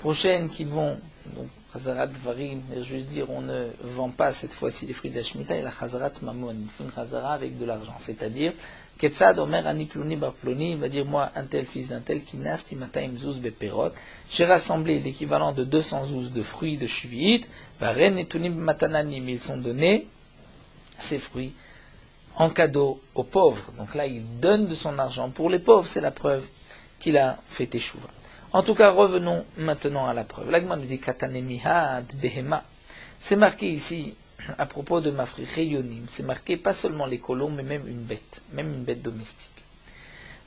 prochaine qu'ils vont, donc Chazarat Dvarim, juste dire, on ne vend pas cette fois-ci les fruits de la Shemitah, et la Chazarat Mamon, il faut une Chazara avec de l'argent, c'est-à-dire, Ketzad Omer Ani Ploni Bar Ploni, il va dire, moi, un tel fils d'un tel, Kinasti Mataim Zuz Beperot, j'ai rassemblé l'équivalent de 200 zouz de fruits de Shvi'it, Varen et Tunim Matananim, ils sont donnés, ces fruits, en cadeau aux pauvres. Donc là, il donne de son argent pour les pauvres, c'est la preuve qu'il a fait teshuva. En tout cas, revenons maintenant à la preuve. L'Agma nous dit Katanemihad Behema. C'est marqué ici, à propos de Mafri Yonim, c'est marqué pas seulement les colons, mais même une bête domestique.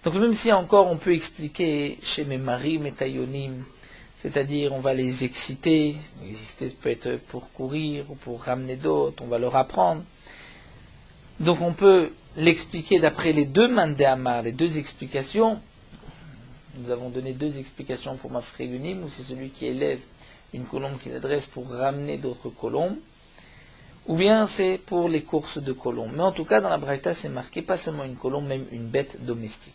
Donc même si encore on peut expliquer chez mes maris, mes tayonim, c'est-à-dire on va les exciter, exciter peut être pour courir ou pour ramener d'autres, on va leur apprendre. Donc on peut l'expliquer d'après les deux Mandé Amar, les deux explications. Nous avons donné deux explications pour Mafri Yonim, où c'est celui qui élève une colombe qu'il adresse pour ramener d'autres colombes, ou bien c'est pour les courses de colombes. Mais en tout cas, dans la Braïta, c'est marqué pas seulement une colombe, même une bête domestique.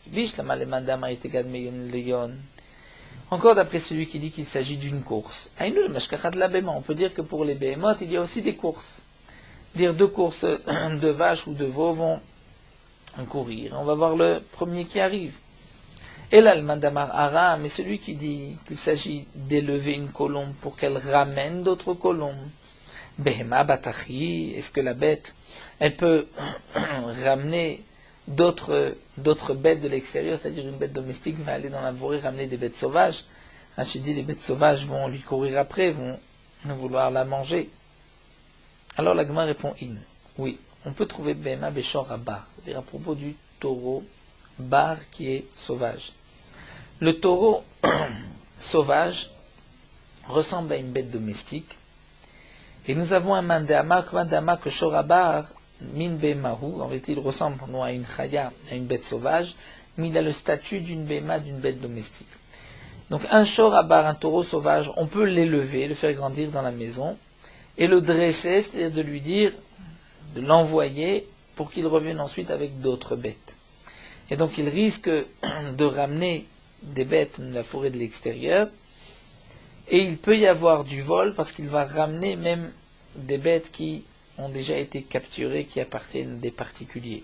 Encore d'après celui qui dit qu'il s'agit d'une course. On peut dire que pour les béhémotes, il y a aussi des courses. Dire deux courses de vaches ou de veaux vont courir. On va voir le premier qui arrive. Et là, le mandamar ara, mais celui qui dit qu'il s'agit d'élever une colombe pour qu'elle ramène d'autres colombes. Behema batachi, est-ce que la bête, elle peut ramener d'autres bêtes de l'extérieur, c'est-à-dire une bête domestique va aller dans la forêt ramener des bêtes sauvages. J'ai dit les bêtes sauvages vont lui courir après, vont vouloir la manger. Alors la Gemara répond in. Oui, on peut trouver Behema Beshor Bar, c'est-à-dire à propos du taureau bar qui est sauvage. Le taureau sauvage ressemble à une bête domestique. Et nous avons un mandama que Shorabar min bemahu, en vérité il ressemble non à une chaya, à une bête sauvage, mais il a le statut d'une bema, d'une bête domestique. Donc un Shorabar, un taureau sauvage, on peut l'élever, le faire grandir dans la maison, et le dresser, c'est-à-dire de lui dire, de l'envoyer pour qu'il revienne ensuite avec d'autres bêtes. Et donc il risque de ramener des bêtes de la forêt de l'extérieur, et il peut y avoir du vol parce qu'il va ramener même des bêtes qui ont déjà été capturées, qui appartiennent à des particuliers.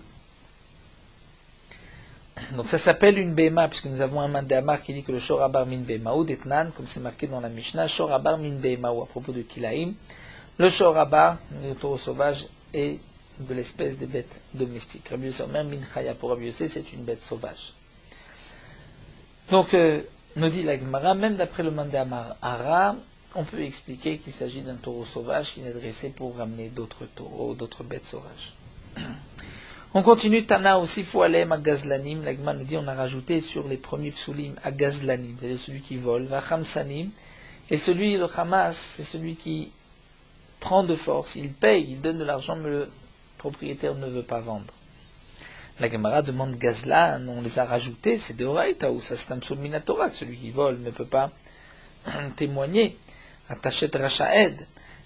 Donc ça s'appelle une béma, puisque nous avons un mandamar qui dit que le shorabar min béma ou d'etnan, comme c'est marqué dans la Mishnah, shorabar min béma ou à propos de Kilaïm. Le shorabar, le taureau sauvage, est de l'espèce des bêtes domestiques. Rabbi Yosef, même min chaya pour Rabbi Yosef, c'est une bête sauvage. Donc, nous dit la Gemara, même d'après le mandamar ara, on peut expliquer qu'il s'agit d'un taureau sauvage qui est dressé pour ramener d'autres taureaux, d'autres bêtes sauvages. On continue, Tana aussi, Foualem à Gazlanim. L'Agma nous dit, on a rajouté sur les premiers psulim à Gazlanim, c'est-à-dire celui qui vole, va Khamsanim. Et celui, le Hamas, c'est celui qui prend de force, il paye, il donne de l'argent, mais le propriétaire ne veut pas vendre. La Gemara demande Gazlan, on les a rajoutés, c'est de Oraïta, ou ça c'est un psul minatora, celui qui vole ne peut pas témoigner. Attachet Rachaed.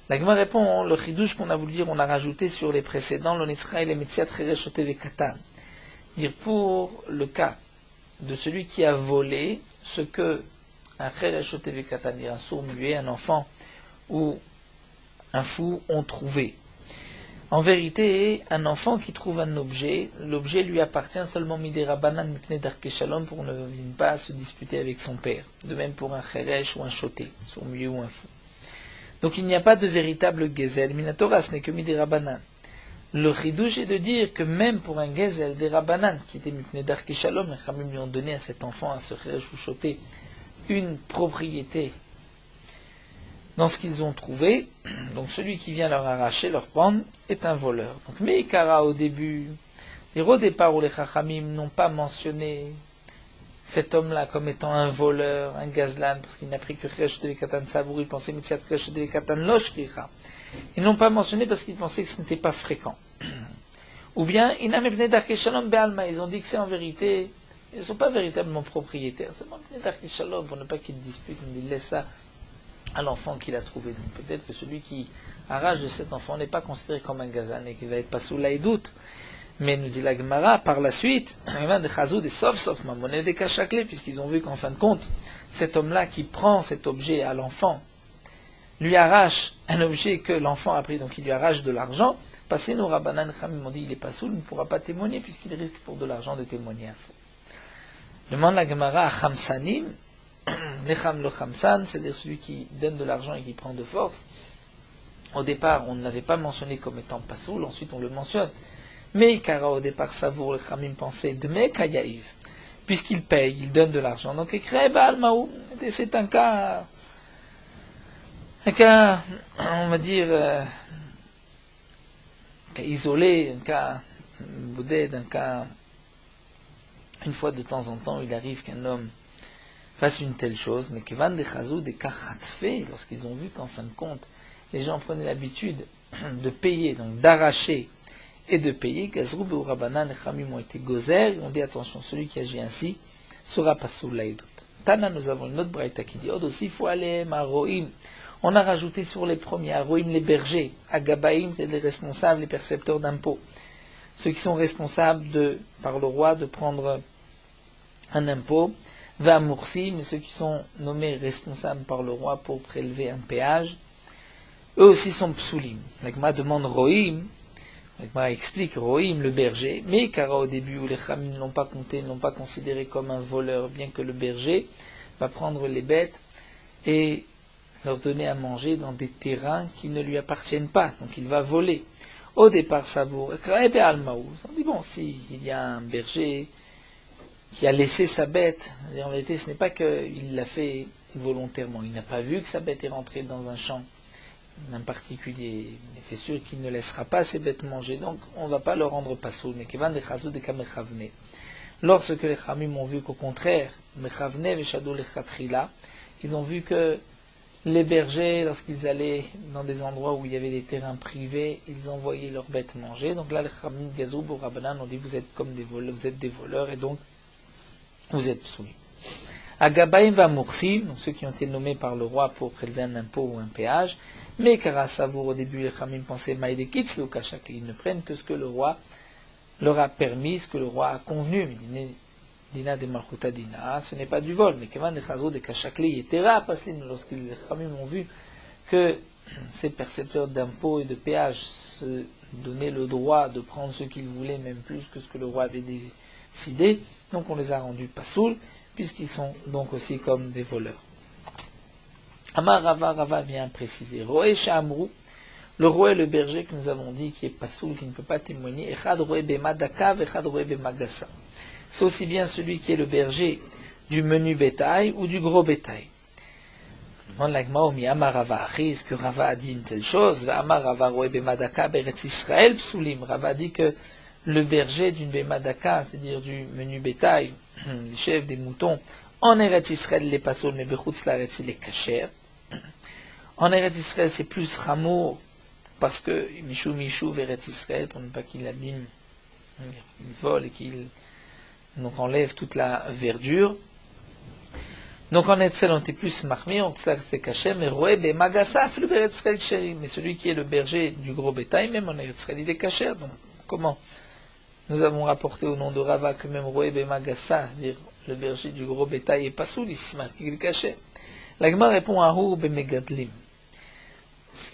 La Gemara répond, le chidouche qu'on a voulu dire, on a rajouté sur les précédents, l'onitzra et les metziat chereshote vekatan. Dire pour le cas de celui qui a volé ce que un chereshote vekatan, dire un sourd muet, un enfant ou un fou ont trouvé. En vérité, un enfant qui trouve un objet, l'objet lui appartient seulement midera banan mipne darke shalom pour ne pas se disputer avec son père. De même pour un cheresh ou un choté, sourd muet ou un fou. Donc il n'y a pas de véritable gezel. Minatora, ce n'est que midera banan. Le chidouche est de dire que même pour un gezel des rabanan qui était mipne darke shalom, les chamim lui ont donné à cet enfant, à ce cheresh ou choté, une propriété dans ce qu'ils ont trouvé. Donc celui qui vient leur arracher, leur prendre, est un voleur. Donc Meikara au début, au départ où les Chachamim n'ont pas mentionné cet homme-là comme étant un voleur, un gazlan, parce qu'il n'a pris que Cheresh Devekatan Savour, il pensait Mitziat Cheresh Devekatan Loshricha. Ils n'ont pas mentionné parce qu'ils pensaient que ce n'était pas fréquent. Ou bien, Inam Ibn Darke Shalom Be'alma, ils ont dit que c'est en vérité, ils ne sont pas véritablement propriétaires. C'est Ibn Darke Shalom, pour ne pas qu'ils disputent, ils laissent ça à l'enfant qu'il a trouvé. Donc peut-être que celui qui arrache de cet enfant n'est pas considéré comme un gazan et qu'il va être pas sous la doute. Mais nous dit la Gemara, par la suite, puisqu'ils ont vu qu'en fin de compte, cet homme-là qui prend cet objet à l'enfant, lui arrache un objet que l'enfant a pris, donc il lui arrache de l'argent, passé nos Rabbanan Khamim ont dit il est pas sous, il ne pourra pas témoigner puisqu'il risque pour de l'argent de témoigner à faux. Demande la Gemara à Khamsanim, le Khamsan, c'est-à-dire celui qui donne de l'argent et qui prend de force. Au départ, on ne l'avait pas mentionné comme étant pasoul, ensuite on le mentionne. Mais car au départ, Savour, le Khamim pensait de Mekayaïv, puisqu'il paye, il donne de l'argent. Donc, c'est un cas, on va dire, cas isolé, un cas boudé, un cas, une fois de temps en temps, il arrive qu'un homme fasse une telle chose, mais que van de chazou des kachatfe, lorsqu'ils ont vu qu'en fin de compte, les gens prenaient l'habitude de payer, donc d'arracher et de payer, gazrou ou rabanan, les chamim ont été gozer, ils ont dit attention, celui qui agit ainsi sera pas sous l'aïdout. Tana, nous avons une autre braïta qui dit, aussi, il faut aller à Rohim. On a rajouté sur les premiers, à Rohim les bergers, à Gabaïm, c'est les responsables, les percepteurs d'impôts, ceux qui sont responsables par le roi de prendre un impôt, va Moursi, mais ceux qui sont nommés responsables par le roi pour prélever un péage, eux aussi sont psulim. L'Agma demande Rohim, l'Agma explique Rohim, le berger, mais car au début où les Khamim ne l'ont pas compté, ne l'ont pas considéré comme un voleur, bien que le berger va prendre les bêtes et leur donner à manger dans des terrains qui ne lui appartiennent pas, donc il va voler. Au départ, Savour, on dit bon, s'il y a un berger qui a laissé sa bête, en réalité ce n'est pas qu'il l'a fait volontairement, il n'a pas vu que sa bête est rentrée dans un champ d'un particulier, mais c'est sûr qu'il ne laissera pas ses bêtes manger, donc on ne va pas le rendre pasoul, mais qu'il va de chazou de kamechavne. Lorsque les chamim ont vu qu'au contraire, mechavne veshadou lechatrila, ils ont vu que les bergers, lorsqu'ils allaient dans des endroits où il y avait des terrains privés, ils envoyaient leurs bêtes manger, donc là les chamim gazou ou rabanan ont dit vous êtes comme des voleurs, vous êtes des voleurs, et donc vous êtes soumis. Agabaim va Moursi, donc ceux qui ont été nommés par le roi pour prélever un impôt ou un péage, mais car à Savour, au début, les Khamim pensaient Maïdekitz, ils ne prennent que ce que le roi leur a permis, ce que le roi a convenu. Mais Dina de Malchuta Dina, ce n'est pas du vol, mais Kevan de Chazo de Kachakli et Tera Paslin, lorsque les Khamim ont vu que ces percepteurs d'impôts et de péages se donnaient le droit de prendre ce qu'ils voulaient, même plus que ce que le roi avait décidé, donc on les a rendus pasoul, puisqu'ils sont donc aussi comme des voleurs. Amar Rava vient préciser. Roé Shamrou, le roi et le berger que nous avons dit qui est pasoul, qui ne peut pas témoigner, Echad Roé Bemadaka, Echad Roé Bemagassa. C'est aussi bien celui qui est le berger du menu bétail ou du gros bétail. Amar Rava, est-ce que Rava a dit une telle chose? Amar Rava Roé Bemadaka, Beretz Israël Psulim. Rava dit que le berger d'une bémadaka, c'est-à-dire du menu bétail, les chèvres, des moutons, en Eretz Israël, il est pas saoul, mais Bechutz Laaretz, il est kasher. En Eretz Israël, c'est plus rameau, parce que Michou Eretz Israël, pour ne pas qu'il abîme, il vole et qu'il donc enlève toute la verdure. Donc en Eretz Israël, on était plus marmé, on c'est kasher, mais Roé Bemagasa, le Eretz Israël chéri. Mais celui qui est le berger du gros bétail, même en Eretz Israël, il est kasher. Donc comment? Nous avons rapporté au nom de Rava que même Roé Bemagasa, c'est-à-dire le berger du gros bétail, est pas soul, il se marque, il est kasher. La Gemara répond à Hour Bemegadlim.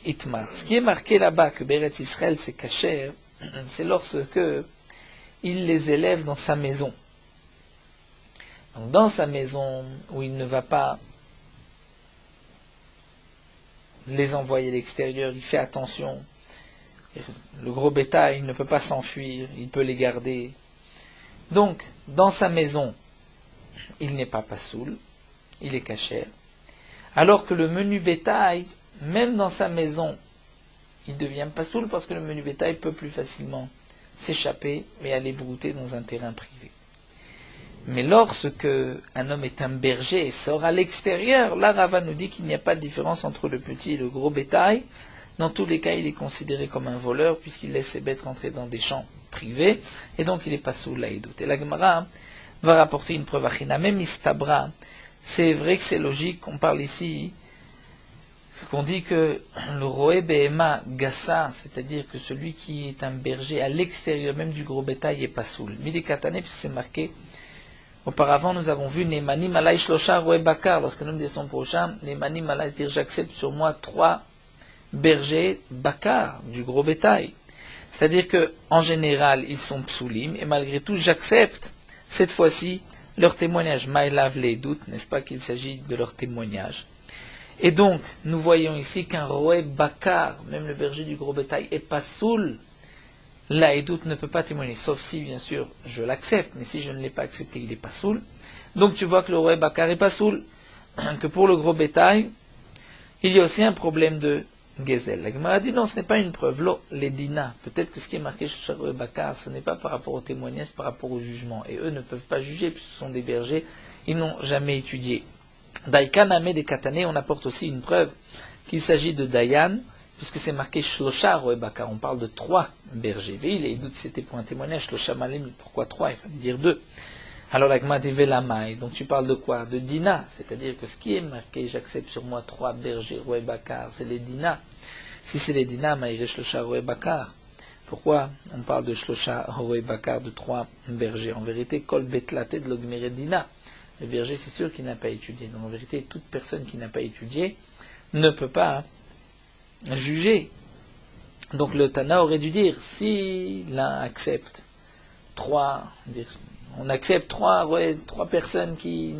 Itmar. Ce qui est marqué là-bas que Beretz Israël c'est kasher, c'est lorsque il les élève dans sa maison. Donc dans sa maison où il ne va pas les envoyer à l'extérieur, il fait attention. Le gros bétail ne peut pas s'enfuir, il peut les garder. Donc dans sa maison, il n'est pas pasoul, il est kasher. Alors que le menu bétail, même dans sa maison, il devient pasoul parce que le menu bétail peut plus facilement s'échapper et aller brouter dans un terrain privé. Mais lorsque un homme est un berger et sort à l'extérieur, là Rava nous dit qu'il n'y a pas de différence entre le petit et le gros bétail. Dans tous les cas, il est considéré comme un voleur puisqu'il laisse ses bêtes rentrer dans des champs privés et donc il est pasoul laïdout. Et la Gemara va rapporter une preuve achina, même istabra. C'est vrai que c'est logique, on parle ici, qu'on dit que le roé behema gassa, c'est-à-dire que celui qui est un berger à l'extérieur même du gros bétail est pasoul. Midi katane, puisque c'est marqué, auparavant nous avons vu Nemani malay shlosha roé bakar, lorsque nous descendons prochain, Nemani malay, c'est-à-dire j'accepte sur moi 3 bergers bakar, du gros bétail. C'est-à-dire que en général ils sont psoulim, et malgré tout j'accepte cette fois-ci leur témoignage, maïlav les doutes, n'est-ce pas qu'il s'agit de leur témoignage. Et donc, nous voyons ici qu'un roé bakar, même le berger du gros bétail, est pas soul. Là, et doute ne peut pas témoigner, sauf si, bien sûr, je l'accepte, mais si je ne l'ai pas accepté, il est pas soul. Donc, tu vois que le roé bakar est pas soul, que pour le gros bétail, il y a aussi un problème de Gezel. La Gemara dit non, ce n'est pas une preuve. Lo, les dina. Peut-être que ce qui est marqué chez le Bakar, ce n'est pas par rapport au témoignage, c'est par rapport au jugement. Et eux ne peuvent pas juger, puisque ce sont des bergers, ils n'ont jamais étudié. Daïkan Amé des Katane, on apporte aussi une preuve qu'il s'agit de Dayan, puisque c'est marqué Shlosha Roé Bakar. On parle de 3 bergers. Veil, et doute c'était pour un témoignage, Shlosha Malim, pourquoi 3? Il fallait dire 2. Alors la Gemara dit Velamai, donc tu parles de quoi? De Dina, c'est-à-dire que ce qui est marqué, j'accepte sur moi 3 bergers Roé Bakar, c'est les Dina. Si c'est les Dina, Maïre Shlosha Roé Bakar. Pourquoi on parle de Shlosha Roé Bakar, de 3 bergers? En vérité, Kol Betlate de l'Ogmere Dina. Le berger, c'est sûr qu'il n'a pas étudié. Donc en vérité, toute personne qui n'a pas étudié ne peut pas juger. Donc le Tana aurait dû dire, si l'un accepte 3, on accepte 3 personnes qui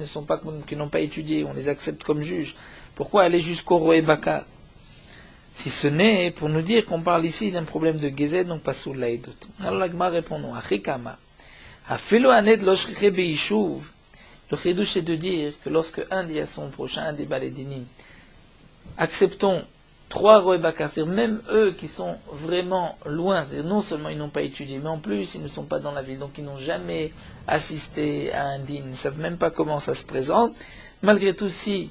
n'ont pas étudié, on les accepte comme juges. Pourquoi aller jusqu'au Roé Bakar? Si ce n'est pour nous dire qu'on parle ici d'un problème de Gezed, donc pas sous l'aïdout. Alors la Gemara répond non. Achikama. Afilo aned lo shriche beishuv. Le chidouche est de dire que lorsque un dit à son prochain, un des balédinim, acceptons 3 Roé Bakar, c'est-à-dire même eux qui sont vraiment loin, c'est-à-dire non seulement ils n'ont pas étudié, mais en plus ils ne sont pas dans la ville, donc ils n'ont jamais assisté à un din, ils ne savent même pas comment ça se présente. Malgré tout, si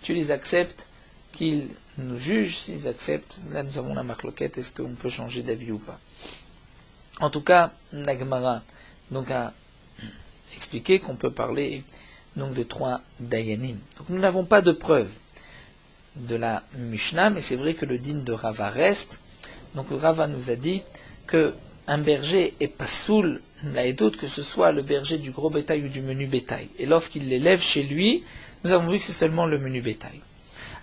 tu les acceptes, qu'ils nous jugent, s'ils acceptent, là nous avons la marloquette, est-ce qu'on peut changer d'avis ou pas? En tout cas, la Gemara donc a expliqué qu'on peut parler donc de 3 dayanim. Donc nous n'avons pas de preuve de la Mishnah, mais c'est vrai que le din de Rava reste. Donc Rava nous a dit que un berger est pas soul, là et d'autres, que ce soit le berger du gros bétail ou du menu bétail. Et lorsqu'il l'élève chez lui, nous avons vu que c'est seulement le menu bétail.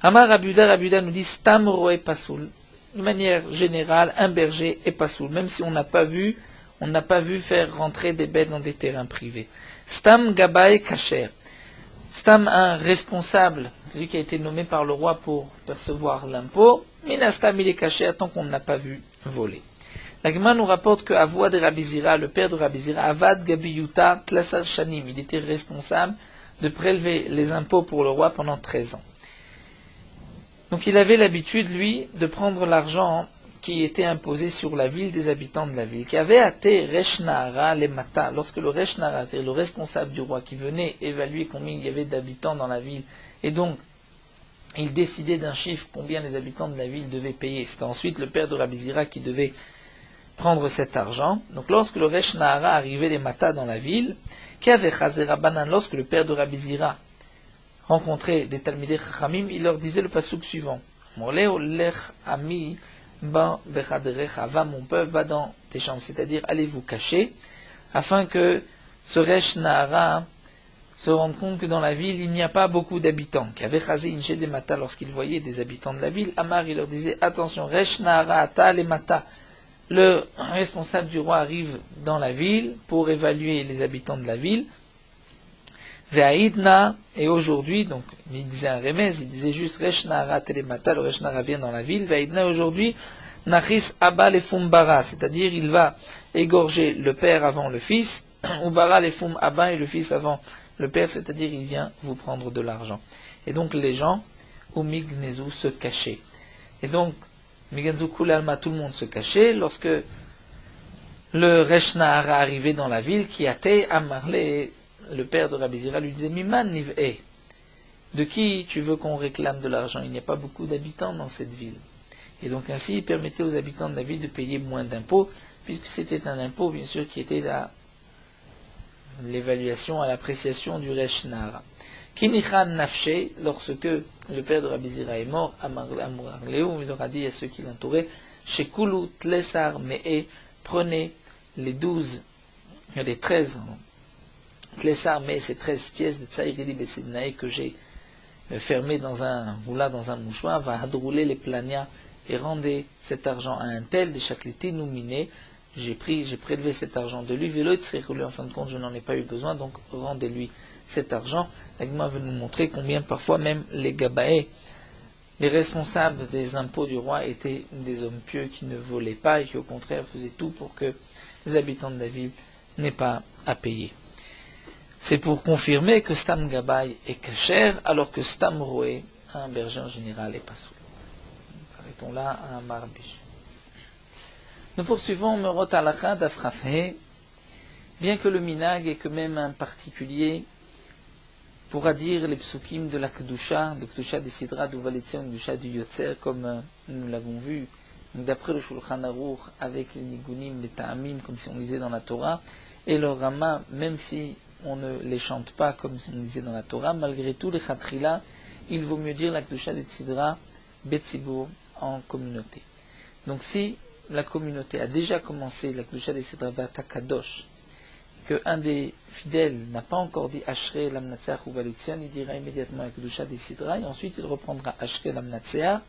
Amar Rabuda nous dit Stam roé pasoul. De manière générale, un berger est pasoul, même si on n'a pas vu faire rentrer des bêtes dans des terrains privés. Stam Gabae Kacher. Stam, un responsable, celui qui a été nommé par le roi pour percevoir l'impôt, Minastam il est caché tant qu'on ne l'a pas vu voler. La Gemara nous rapporte que Avoua de Rabizira, le père de Rabizira, Avad Gabiyuta Tlasar Shanim, il était responsable de prélever les impôts pour le roi pendant 13 ans. Donc il avait l'habitude, lui, de prendre l'argent qui était imposé sur la ville des habitants de la ville, qui avait athé Reshnara les Mata, lorsque le Reshnara, c'est-à-dire le responsable du roi qui venait évaluer combien il y avait d'habitants dans la ville, et donc il décidait d'un chiffre combien les habitants de la ville devaient payer. C'était ensuite le père de Rabbi Zira qui devait prendre cet argent. Donc lorsque le Reshnara arrivait les Mata dans la ville, lorsque le père de Rabbi Zira rencontrait des Talmidei Chachamim, il leur disait le pasuk suivant. Va mon peuple, va dans tes chambres, c'est-à-dire allez vous cacher, afin que ce Resh Nahara se rende compte que dans la ville il n'y a pas beaucoup d'habitants. Lorsqu'il voyait des habitants de la ville, Amar il leur disait attention, Resh Nahara ata le mata. Le responsable du roi arrive dans la ville pour évaluer les habitants de la ville. Ve'aidna, et aujourd'hui, donc il disait un remez, il disait juste Resh Nahara telemata, le Resh Nahara vient dans la ville. Ve'aidna aujourd'hui, Nachis Abba lefum bara, c'est-à-dire il va égorger le père avant le fils, ou bara lefum Abba et le fils avant le père, c'est-à-dire il vient vous prendre de l'argent. Et donc les gens, ou mignezu, se cachaient. Et donc, mignezu kulalma, tout le monde se cachait, lorsque le Resh Nahara arrivait dans la ville, qui était Amarlé, le père de Rabbi Zira lui disait Miman niv'e, de qui tu veux qu'on réclame de l'argent? Il n'y a pas beaucoup d'habitants dans cette ville. Et donc ainsi, il permettait aux habitants de la ville de payer moins d'impôts, puisque c'était un impôt, bien sûr, qui était l'évaluation, à l'appréciation du Resh Nahara. Kinichan nafshe, lorsque le père de Rabbi Zira est mort, Amrarleu, il leur a dit à ceux qui l'entouraient, Shekulu tlesar me'e, prenez les 13 Tlesar me'e, ces 13 pièces de Tsaïrili Besidnae que j'ai fermées dans un mouchoir, va hadrouler les plania et rendez cet argent à un tel, des chakliti nouminé, j'ai prélevé cet argent de lui, vélo et en fin de compte je n'en ai pas eu besoin, donc rendez-lui cet argent. L'Agma veut nous montrer combien parfois même les Gabaé, les responsables des impôts du roi, étaient des hommes pieux qui ne volaient pas et qui au contraire faisaient tout pour que les habitants de la ville n'aient pas à payer. C'est pour confirmer que Stam Gabay est kasher, alors que Stam Roé, un berger en général, est pas soul. Arrêtons là à un marbiche. Nous poursuivons Merot Alacha d'Afrafé, bien que le minag est quand même un particulier, pourra dire les psukim de la Kedusha, le Kedusha des Sidra, du Valetzion, du Kedusha du Yotzer, comme nous l'avons vu, d'après le Shulchan Aruch, avec les Nigunim, les Ta'amim, comme si on lisait dans la Torah, et le Rama, même si on ne les chante pas comme on disait dans la Torah, malgré tout, les Khatrila, il vaut mieux dire la Kedusha des Sidra, Betzibur, en communauté. Donc si la communauté a déjà commencé la Kedusha des Sidra Vata Kadosh, qu'un des fidèles n'a pas encore dit Ashrei Lamnatseach ou Valetzion, il dira immédiatement la Kedusha des Sidra, et ensuite il reprendra Ashrei Lamnatseach,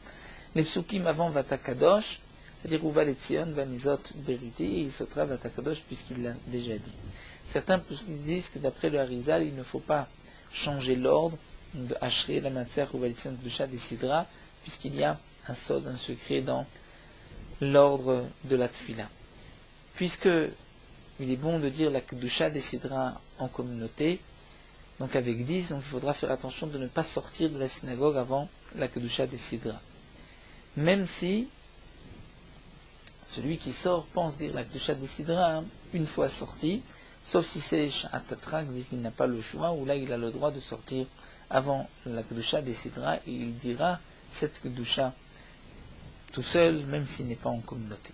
les psukim avant Vata Kadosh, c'est-à-dire Valetzion, Vanizot, Beriti, et il sautera Vata Kadosh puisqu'il l'a déjà dit. Certains disent que d'après le Harizal, il ne faut pas changer l'ordre de Ashrei Lamnatseach ou Valetzion Kedusha des Sidra, puisqu'il y a un sod, un secret dans l'ordre de la Tfila. Puisque il est bon de dire la Kedusha des Sidra en communauté, donc avec 10, donc il faudra faire attention de ne pas sortir de la synagogue avant la Kedusha des Sidra. Même si celui qui sort pense dire la Kedusha des Sidra une fois sorti, sauf si c'est Shatatrak, vu qu'il n'a pas le choix, où là il a le droit de sortir avant la Kedusha des Sidra, et il dira cette Kedusha tout seul, même s'il n'est pas en communauté.